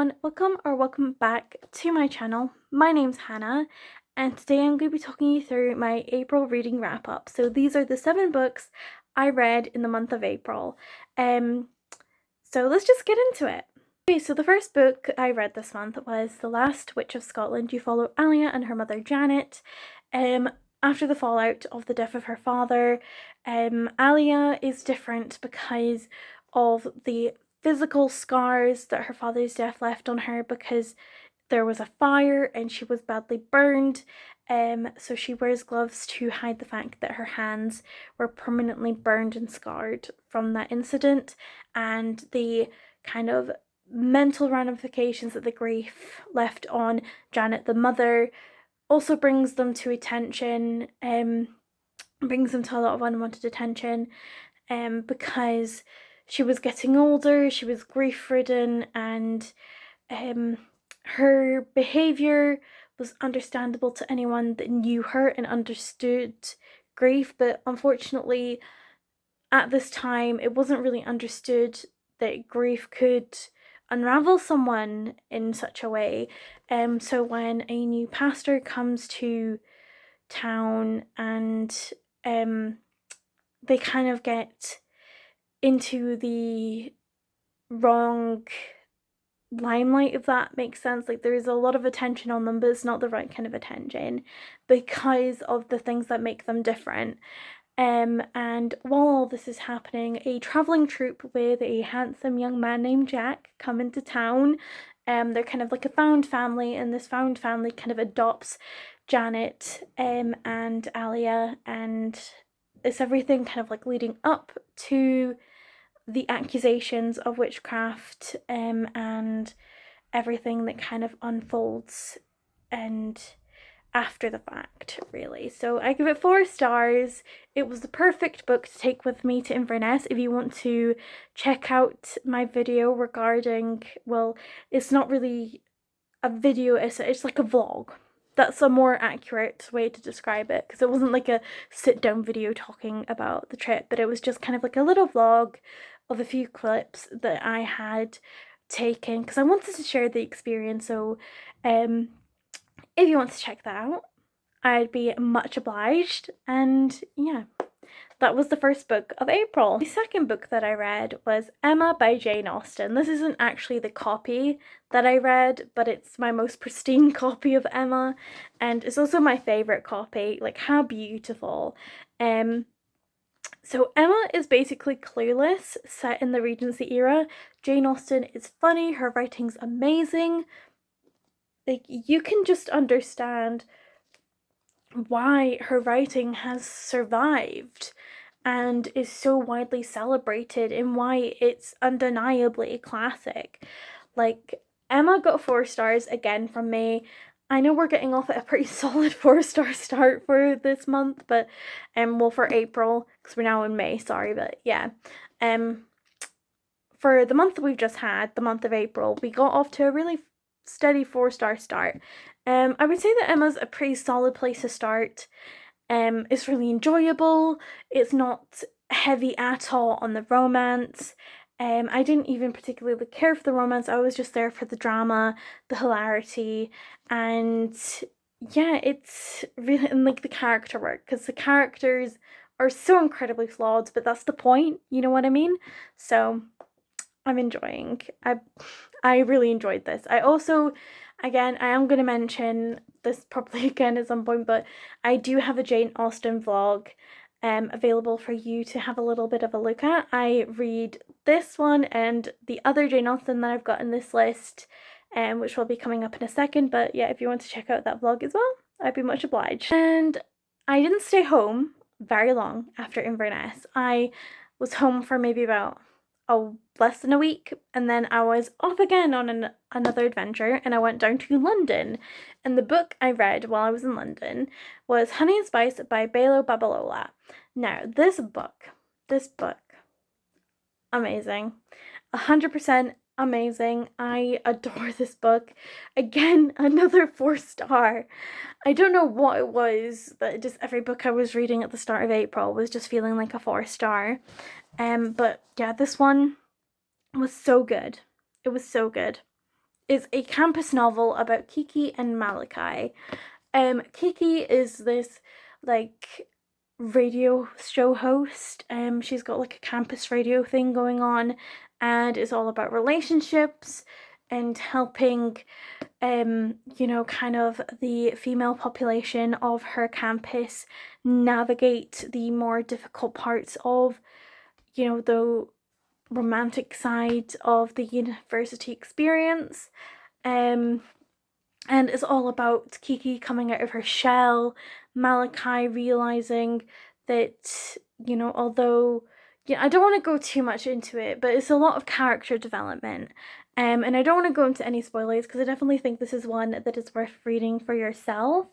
everyone, welcome back to my channel. My name's Hannah and today I'm going to be talking you through my April reading wrap up. So these are the 7 books I read in the month of April. So let's just get into it. Okay, so the first book I read this month was The Last Witch of Scotland. You follow Alia and her mother Janet. After the fallout of the death of her father, Alia is different because of the physical scars that her father's death left on her, because there was a fire and she was badly burned. So she wears gloves to hide the fact that her hands were permanently burned and scarred from that incident, and the kind of mental ramifications that the grief left on Janet the mother also brings them to attention, brings them to a lot of unwanted attention, because she was getting older, she was grief-ridden, and her behaviour was understandable to anyone that knew her and understood grief, but unfortunately at this time it wasn't really understood that grief could unravel someone in such a way. So when a new pastor comes to town and they kind of get into the wrong limelight, if that makes sense. Like, there is a lot of attention on them, but it's not the right kind of attention because of the things that make them different. And while all this is happening, a traveling troupe with a handsome young man named Jack come into town. They're kind of like a found family, and this found family kind of adopts Janet and Alia, and it's everything kind of like leading up to the accusations of witchcraft, and everything that kind of unfolds and after the fact, really. So I give it 4 stars. It was the perfect book to take with me to Inverness. If you want to check out my video regarding, well, it's not really a video, it's like a vlog. That's a more accurate way to describe it, because it wasn't like a sit down video talking about the trip, but it was just kind of like a little vlog of a few clips that I had taken because I wanted to share the experience. So if you want to check that out, I'd be much obliged. And yeah, that was the first book of April. The second book that I read was Emma by Jane Austen. This isn't actually the copy that I read, but it's my most pristine copy of Emma, and it's also my favourite copy. Like, how beautiful. So Emma is basically Clueless, set in the Regency era. Jane Austen is funny, her writing's amazing. Like, you can just understand why her writing has survived and is so widely celebrated, and why it's undeniably a classic. Like, Emma got 4 stars again from me. I know we're getting off at a pretty solid 4-star start for this month, but well, for April, because we're now in May, sorry, but yeah. For the month that we've just had, the month of April, we got off to a really steady 4-star start. I would say that Emma's a pretty solid place to start. It's really enjoyable. It's not heavy at all on the romance. I didn't even particularly care for the romance. I was just there for the drama, the hilarity, and yeah, it's really, and like the character work, because the characters are so incredibly flawed, but that's the point, you know what I mean? So I'm enjoying. I really enjoyed this. I also, again, I am going to mention this probably again at some point, but I do have a Jane Austen vlog available for you to have a little bit of a look at. I read this one and the other Jane Austen that I've got in this list, which will be coming up in a second. But yeah, if you want to check out that vlog as well, I'd be much obliged. And I didn't stay home very long after Inverness. I was home for maybe about less than a week, and then I was off again on another adventure, and I went down to London. And the book I read while I was in London was Honey and Spice by Bailo Babalola. Now, this book, amazing. 100% amazing. I adore this book. Again, another 4-star. I don't know what it was, but just every book I was reading at the start of April was just feeling like a 4-star. But yeah, this one was so good. It was so good. is a campus novel about Kiki and Malachi. Kiki is this like radio show host. She's got like a campus radio thing going on, and it's all about relationships and helping kind of the female population of her campus navigate the more difficult parts of, the romantic side of the university experience. And it's all about Kiki coming out of her shell, Malachi realizing that, although, I don't want to go too much into it, but it's a lot of character development. And I don't want to go into any spoilers because I definitely think this is one that is worth reading for yourself.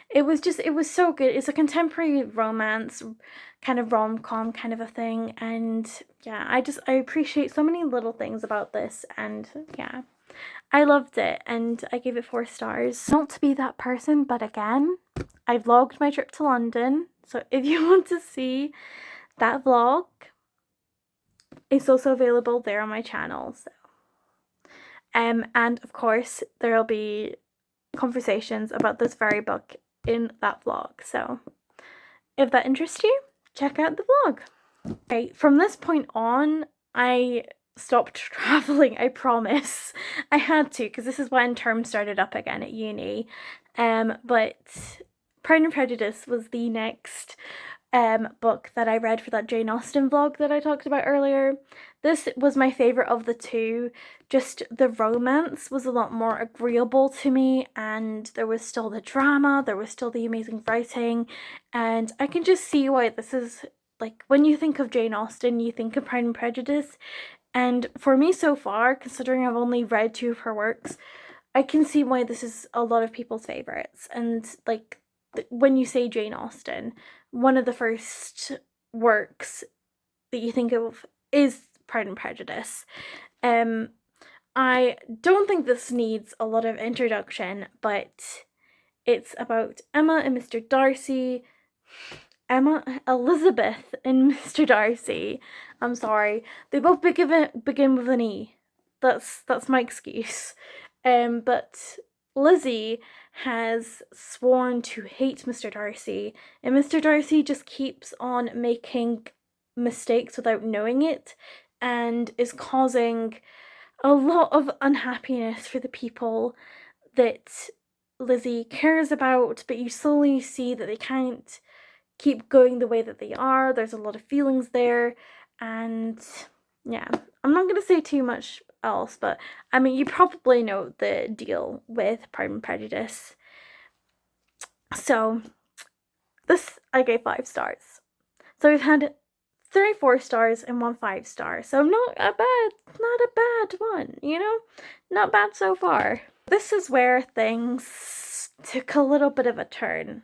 It was so good. It's a contemporary romance, kind of rom-com kind of a thing. And yeah, I appreciate so many little things about this. And yeah, I loved it and I gave it 4 stars. Not to be that person, but again, I vlogged my trip to London. So if you want to see that vlog, it's also available there on my channel. So. And of course, there'll be conversations about this very book in that vlog. So if that interests you, check out the vlog. Okay, from this point on, I stopped traveling, I promise. I had to, because this is when term started up again at uni. But Pride and Prejudice was the next book that I read for that Jane Austen vlog that I talked about earlier. This was my favourite of the two. Just the romance was a lot more agreeable to me, and there was still the drama, there was still the amazing writing, and I can just see why this is, like, when you think of Jane Austen, you think of Pride and Prejudice. And for me so far, considering I've only read 2 of her works, I can see why this is a lot of people's favourites. And like, when you say Jane Austen, one of the first works that you think of is Pride and Prejudice. I don't think this needs a lot of introduction, but it's about Emma and Mr. Darcy. Elizabeth and Mr. Darcy. I'm sorry. They both begin with an E. That's my excuse. But Lizzie has sworn to hate Mr. Darcy, and Mr. Darcy just keeps on making mistakes without knowing it, and is causing a lot of unhappiness for the people that Lizzie cares about, but you slowly see that they can't keep going the way that they are. There's a lot of feelings there, and yeah, I'm not going to say too much else, but I mean, you probably know the deal with Pride and Prejudice. So this I gave 5 stars. So we've had 3 4 stars and 1 5 star. So not a bad one, Not bad so far. This is where things took a little bit of a turn.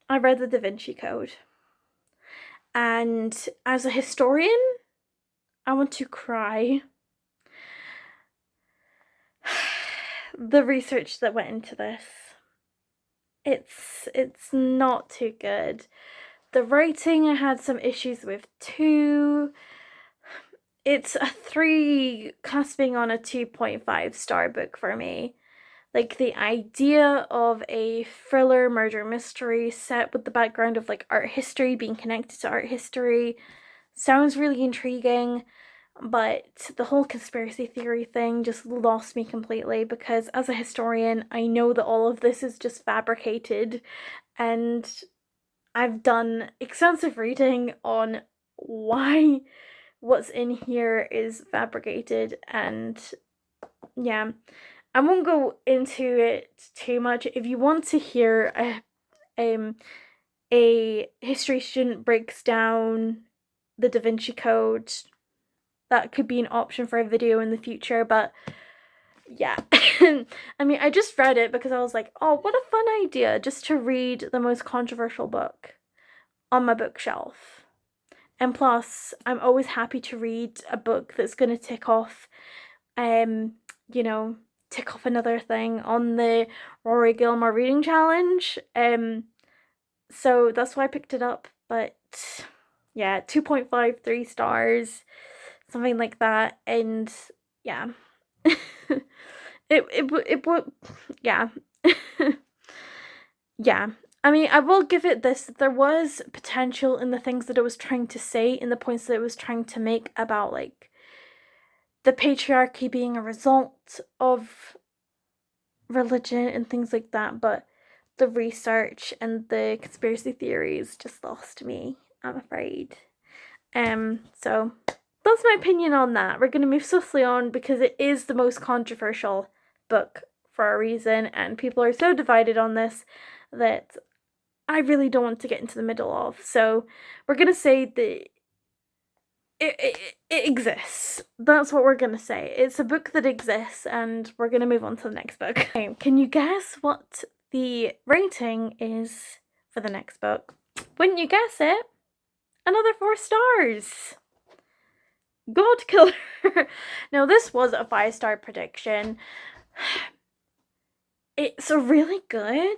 I read the Da Vinci Code. And as a historian, I want to cry. The research that went into this. It's not too good. The writing I had some issues with too. It's a 3 cusping on a 2.5 star book for me. Like, the idea of a thriller murder mystery set with the background of like art history, being connected to art history, sounds really intriguing, but the whole conspiracy theory thing just lost me completely, because as a historian, I know that all of this is just fabricated, and I've done extensive reading on why what's in here is fabricated, and yeah, I won't go into it too much. If you want to hear a history student breaks down the Da Vinci Code, that could be an option for a video in the future, but yeah. I mean, I just read it because I was like, oh, what a fun idea, just to read the most controversial book on my bookshelf. And plus, I'm always happy to read a book that's going to tick off another thing on the Rory Gilmore reading challenge. So that's why I picked it up. But yeah, 2.53 stars, something like that. And yeah, it would, yeah. Yeah. I mean, I will give it this. There was potential in the things that it was trying to say, in the points that it was trying to make about, like, the patriarchy being a result of religion and things like that, but the research and the conspiracy theories just lost me, I'm afraid. So that's my opinion on that. We're going to move swiftly on because it is the most controversial book for a reason, and people are so divided on this that I really don't want to get into the middle of. So we're going to say that it exists. That's what we're going to say. It's a book that exists, and we're going to move on to the next book. Okay, can you guess what the rating is for the next book? Wouldn't you guess it? Another 4 stars. God Killer. Now, this was a 5-star prediction. It's really good,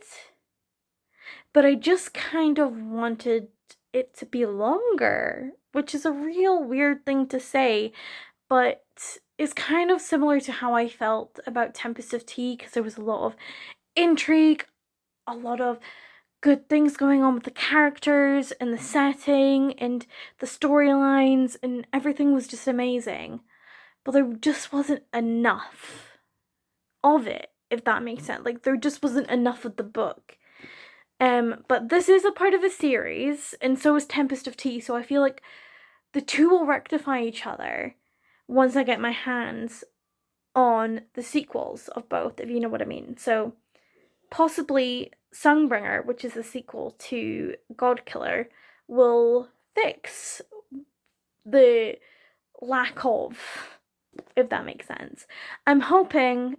but I just kind of wanted it to be longer, which is a real weird thing to say, but it's kind of similar to how I felt about Tempest of Tea, because there was a lot of intrigue, a lot of good things going on with the characters and the setting and the storylines, and everything was just amazing. But there just wasn't enough of it, if that makes sense. Like, there just wasn't enough of the book. But this is a part of a series, and so is Tempest of Tea, so I feel like the two will rectify each other once I get my hands on the sequels of both, if you know what I mean. So possibly Songbringer, which is a sequel to God Killer, will fix the lack of, if that makes sense. I'm hoping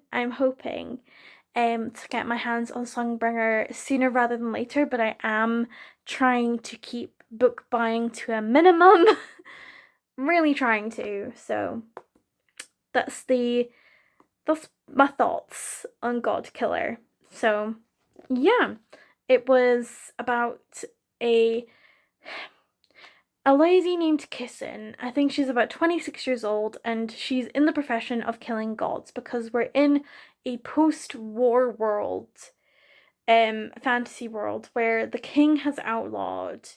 to get my hands on Songbringer sooner rather than later, but I am trying to keep book buying to a minimum. I'm really trying to, so that's my thoughts on God Killer. So yeah, it was about a lady named Kissin. I think she's about 26 years old, and she's in the profession of killing gods, because we're in a post-war world, fantasy world, where the king has outlawed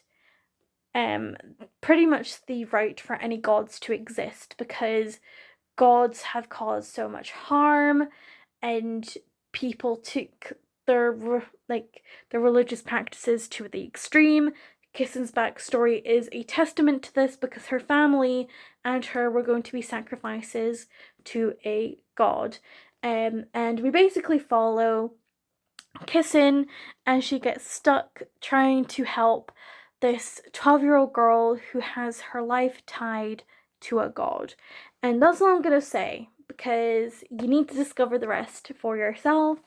pretty much the right for any gods to exist, because gods have caused so much harm, and people took their religious practices to the extreme. Kissin's backstory is a testament to this, because her family and her were going to be sacrifices to a god. And we basically follow Kissin, and she gets stuck trying to help this 12-year-old girl who has her life tied to a god. And that's all I'm going to say, because you need to discover the rest for yourself.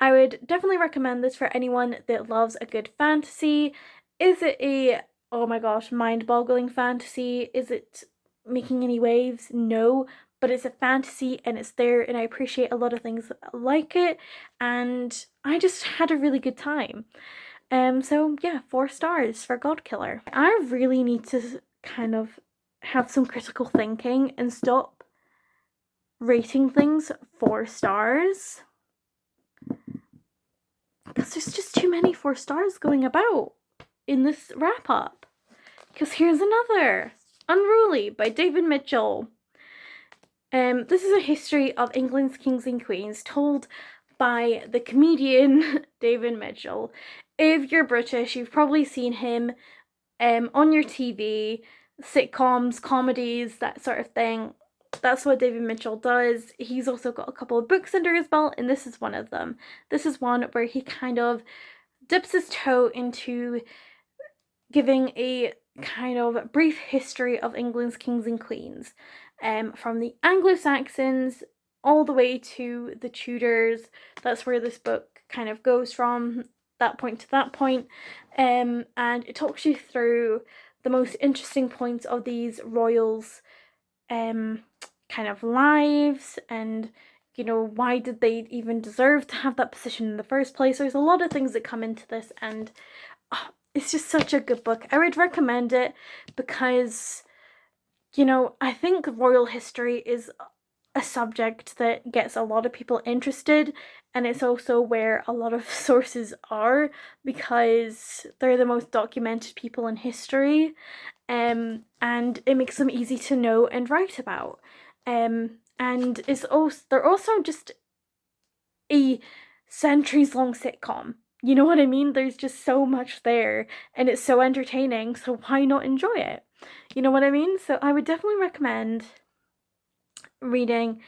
I would definitely recommend this for anyone that loves a good fantasy. Is it a, oh my gosh, mind-boggling fantasy? Is it making any waves? No, but it's a fantasy and it's there, and I appreciate a lot of things like it, and I just had a really good time. So yeah, 4 stars for God Killer. I really need to kind of have some critical thinking and stop rating things 4 stars, because there's just too many 4 stars going about in this wrap up. Because here's another, Unruly by David Mitchell. This is a history of England's kings and queens, told by the comedian David Mitchell. If you're British, you've probably seen him on your TV, sitcoms, comedies, that sort of thing. That's what David Mitchell does. He's also got a couple of books under his belt, and this is one of them. This is one where he kind of dips his toe into giving a kind of brief history of England's kings and queens, from the Anglo-Saxons all the way to the Tudors. That's where this book kind of goes from that point to that point, and it talks you through the most interesting points of these royals' kind of lives, and you know, why did they even deserve to have that position in the first place. There's a lot of things that come into this, and it's just such a good book. I would recommend it because, you know, I think royal history is a subject that gets a lot of people interested, and it's also where a lot of sources are because they're the most documented people in history, and it makes them easy to know and write about. And they're also just a centuries long sitcom. You know what I mean? There's just so much there, and it's so entertaining, so why not enjoy it? You know what I mean? So I would definitely recommend reading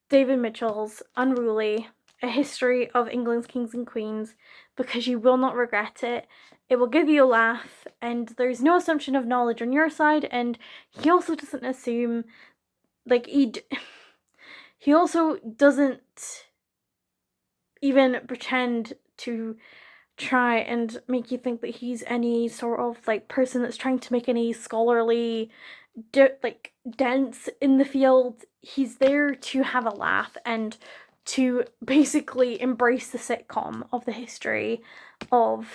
David Mitchell's Unruly, A History of England's Kings and Queens, because you will not regret it. It will give you a laugh, and there's no assumption of knowledge on your side, and he also doesn't assume, like, he also doesn't even pretend to try and make you think that he's any sort of, like, person that's trying to make any scholarly dents in the field. He's there to have a laugh and to basically embrace the sitcom of the history of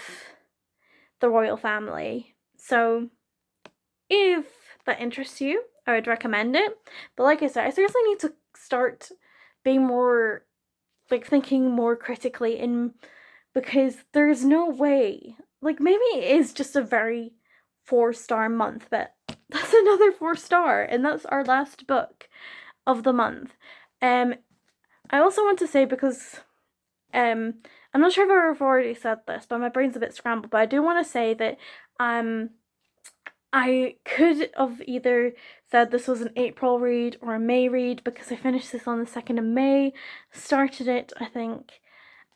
the royal family. So if that interests you, I would recommend it. But like I said, I seriously need to start being more, like, thinking more critically in, because there's no way, like, maybe it is just a very 4-star month, but that's another 4-star, and that's our last book of the month. I also want to say, because I'm not sure if I've already said this, but my brain's a bit scrambled, but I do want to say that I could have either said this was an April read or a May read, because I finished this on the 2nd of May, started it, I think,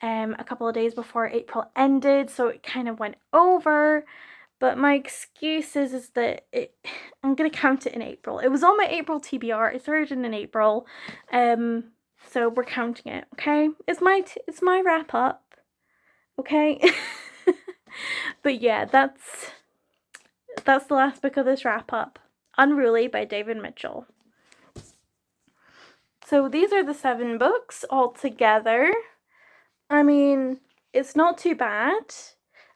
a couple of days before April ended, so it kind of went over. But my excuse is that I'm gonna count it in April. It was on my April TBR. It started in April, so we're counting it. Okay, it's my wrap up. Okay, but yeah, that's the last book of this wrap up. Unruly by David Mitchell. So these are the 7 books all together. I mean, it's not too bad.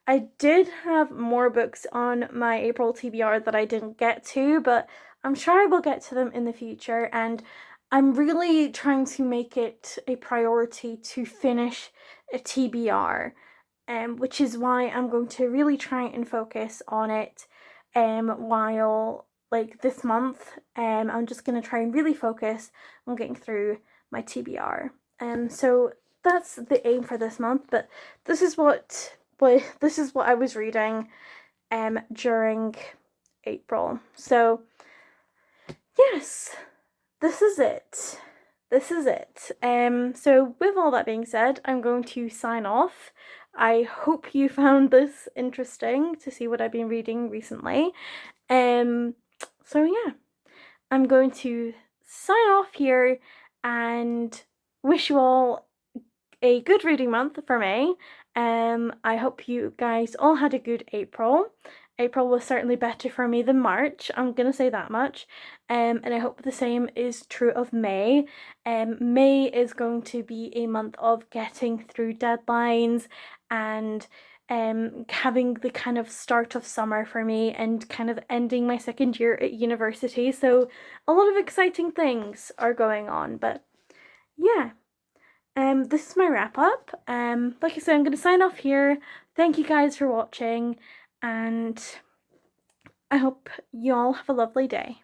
I did have more books on my April TBR that I didn't get to, but I'm sure I will get to them in the future, and I'm really trying to make it a priority to finish a TBR, which is why I'm going to really try and focus on it while, like, this month. I'm just going to try and really focus on getting through my TBR. So that's the aim for this month, but this is what I was reading during April. So yes, this is it. So with all that being said, I'm going to sign off. I hope you found this interesting to see what I've been reading recently. So yeah, I'm going to sign off here and wish you all a good reading month for May. I hope you guys all had a good April. April was certainly better for me than March, I'm gonna say that much. And I hope the same is true of May. May is going to be a month of getting through deadlines and having the kind of start of summer for me and kind of ending my 2nd year at university. So a lot of exciting things are going on, but yeah. This is my wrap up. Like I said, I'm going to sign off here. Thank you guys for watching, and I hope you all have a lovely day.